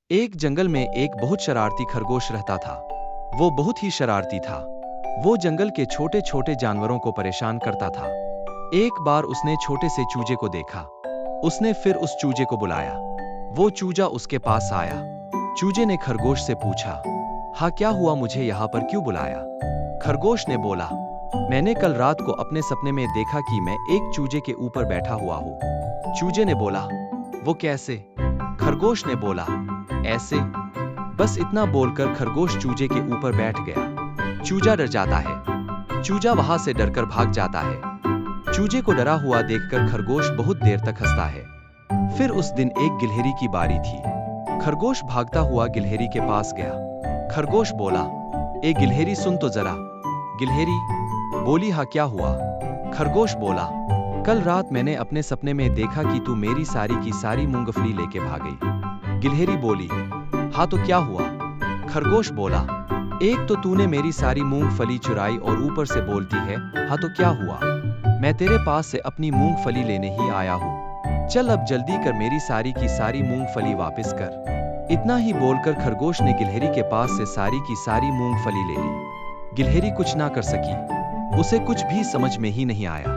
एक जंगल में एक बहुत शरारती खरगोश रहता था। वो बहुत ही शरारती था। वो जंगल के छोटे छोटे जानवरों को परेशान करता था। एक बार उसने छोटे से चूजे को देखा। उसने फिर उस चूजे को बुलाया। वो चूजा उसके पास आया। चूजे ने खरगोश से पूछा, हाँ क्या हुआ, मुझे यहाँ पर क्यों बुलाया? खरगोश ने बोला, मैंने कल रात को अपने सपने में देखा कि मैं एक चूजे के ऊपर बैठा हुआ हूँ। चूजे ने बोला, वो कैसे? खरगोश ने बोला, ऐसे। बस इतना बोलकर खरगोश चूजे के ऊपर बैठ गया। चूजा डर जाता है। चूजा वहां से डरकर भाग जाता है। चूजे को डरा हुआ देखकर खरगोश बहुत देर तक हंसता है। फिर उस दिन एक गिलहरी की बारी थी। खरगोश भागता हुआ गिलहरी के पास गया। खरगोश बोला, ए गिलहरी सुन तो जरा। गिलहरी बोली, हाँ क्या हुआ? खरगोश बोला, कल रात मैंने अपने सपने में देखा कि तू मेरी सारी की सारी मूंगफली लेके भाग गई। गिलहरी बोली, हाँ तो क्या हुआ? खरगोश बोला, एक तो तूने मेरी सारी मूंगफली चुराई और ऊपर से बोलती है हाँ तो क्या हुआ? मैं तेरे पास से अपनी मूंगफली लेने ही आया हूँ। चल अब जल्दी कर, मेरी सारी की सारी मूंगफली वापस कर। इतना ही बोलकर खरगोश ने गिलहरी के पास से सारी की सारी मूंगफली ले ली। गिलहरी कुछ ना कर सकी। उसे कुछ भी समझ में ही नहीं आया।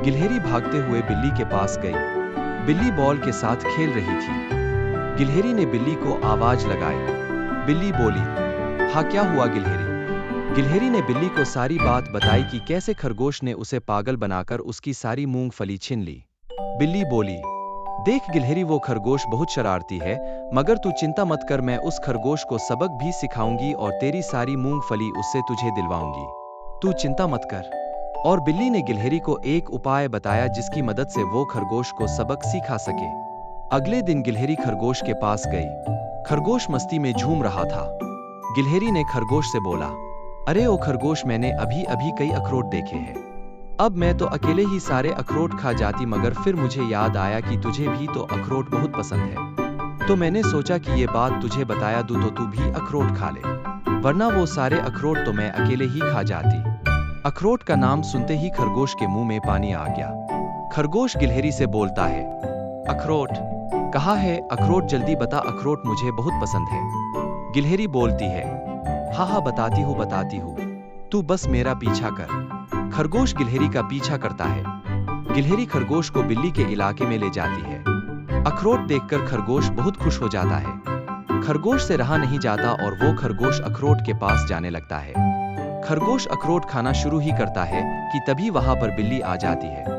गिलहरी भागते हुए बिल्ली के पास गई। बिल्ली बॉल के साथ खेल रही थी। गिलहरी ने बिल्ली को आवाज लगाई। बिल्ली बोली, हाँ क्या हुआ गिलहरी? गिलहरी ने बिल्ली को सारी बात बताई कि कैसे खरगोश ने उसे पागल बनाकर उसकी सारी मूंगफली छीन ली। बिल्ली बोली, देख गिलहरी, वो खरगोश बहुत शरारती है, मगर तू चिंता मत कर, मैं उस खरगोश को सबक भी सिखाऊंगी और तेरी सारी मूंगफली उससे तुझे दिलवाऊंगी। तू चिंता मत कर। और बिल्ली ने गिलहरी को एक उपाय बताया जिसकी मदद से वो खरगोश को सबक सिखा सके। अगले दिन गिलहरी खरगोश के पास गई। खरगोश मस्ती में झूम रहा था। गिलहरी ने खरगोश से बोला, अरे ओ खरगोश, मैंने अभी अभी कई अखरोट देखे हैं। अब मैं तो अकेले ही सारे अखरोट खा जाती, मगर फिर मुझे याद आया कि तुझे भी तो अखरोट बहुत पसंद है। तो मैंने सोचा कि ये बात तुझे बताया दूं तो तू भी अखरोट खा ले, वरना वो सारे अखरोट तो मैं अकेले ही खा जाती। अखरोट का नाम सुनते ही खरगोश के मुंह में पानी आ गया। खरगोश गिलहरी से बोलता है, अखरोट कहाँ है? अखरोट जल्दी बता, अखरोट मुझे बहुत पसंद है। गिलहरी बोलती है, हाँ हाँ बताती हूँ, तू बस मेरा पीछा कर। खरगोश गिलहरी का पीछा करता है। गिलहरी खरगोश को बिल्ली के इलाके में ले जाती है। अखरोट देखकर खरगोश बहुत खुश हो जाता है। खरगोश से रहा नहीं जाता और वो खरगोश अखरोट के पास जाने लगता है। खरगोश अखरोट खाना शुरू ही करता है कि तभी वहां पर बिल्ली आ जाती है।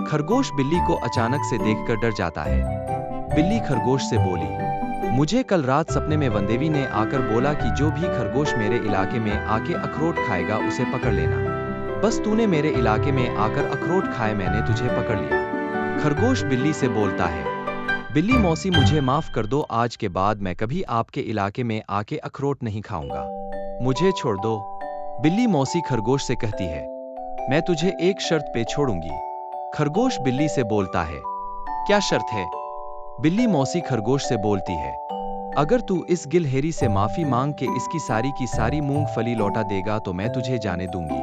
खरगोश बिल्ली को अचानक से देखकर डर जाता है। बिल्ली खरगोश से बोली, मुझे कल रात सपने में वनदेवी ने आकर बोला कि जो भी खरगोश मेरे इलाके में आके अखरोट खाएगा उसे पकड़ लेना। बस तूने मेरे इलाके में आकर अखरोट खाए, मैंने तुझे पकड़ लिया। खरगोश बिल्ली से बोलता है, बिल्ली मौसी मुझे माफ कर दो, आज के बाद मैं कभी आपके इलाके में आके अखरोट नहीं खाऊंगा, मुझे छोड़ दो। बिल्ली मौसी खरगोश से कहती है, मैं तुझे एक शर्त पे छोड़ूंगी। खरगोश बिल्ली से बोलता है, क्या शर्त है? बिल्ली मौसी खरगोश से बोलती है, अगर तू इस गिलहरी से माफी मांग के इसकी सारी की सारी मूंगफली लौटा देगा तो मैं तुझे जाने दूंगी,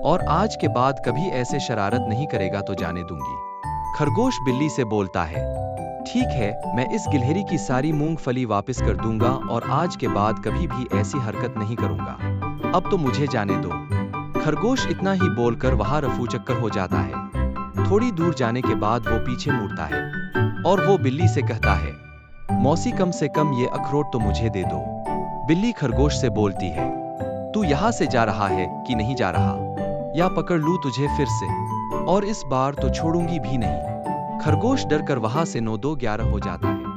और आज के बाद कभी ऐसे शरारत नहीं करेगा तो जाने दूंगी। खरगोश बिल्ली से बोलता है, ठीक है, मैं इस गिलहरी की सारी मूंगफली वापस कर दूंगा और आज के बाद कभी भी ऐसी हरकत नहीं करूंगा। अब तो मुझे जाने दो। खरगोश इतना ही बोलकर वहां रफू चक्कर हो जाता है। थोड़ी दूर जाने के बाद वो पीछे मुड़ता है और वो बिल्ली से कहता है, मौसी कम से कम ये अखरोट तो मुझे दे दो। बिल्ली खरगोश से बोलती है, तू यहाँ से जा रहा है कि नहीं जा रहा, या पकड़ लूं तुझे फिर से, और इस बार तो छोड़ूंगी भी नहीं। खरगोश डरकर वहां से 9-2-11 हो जाता है।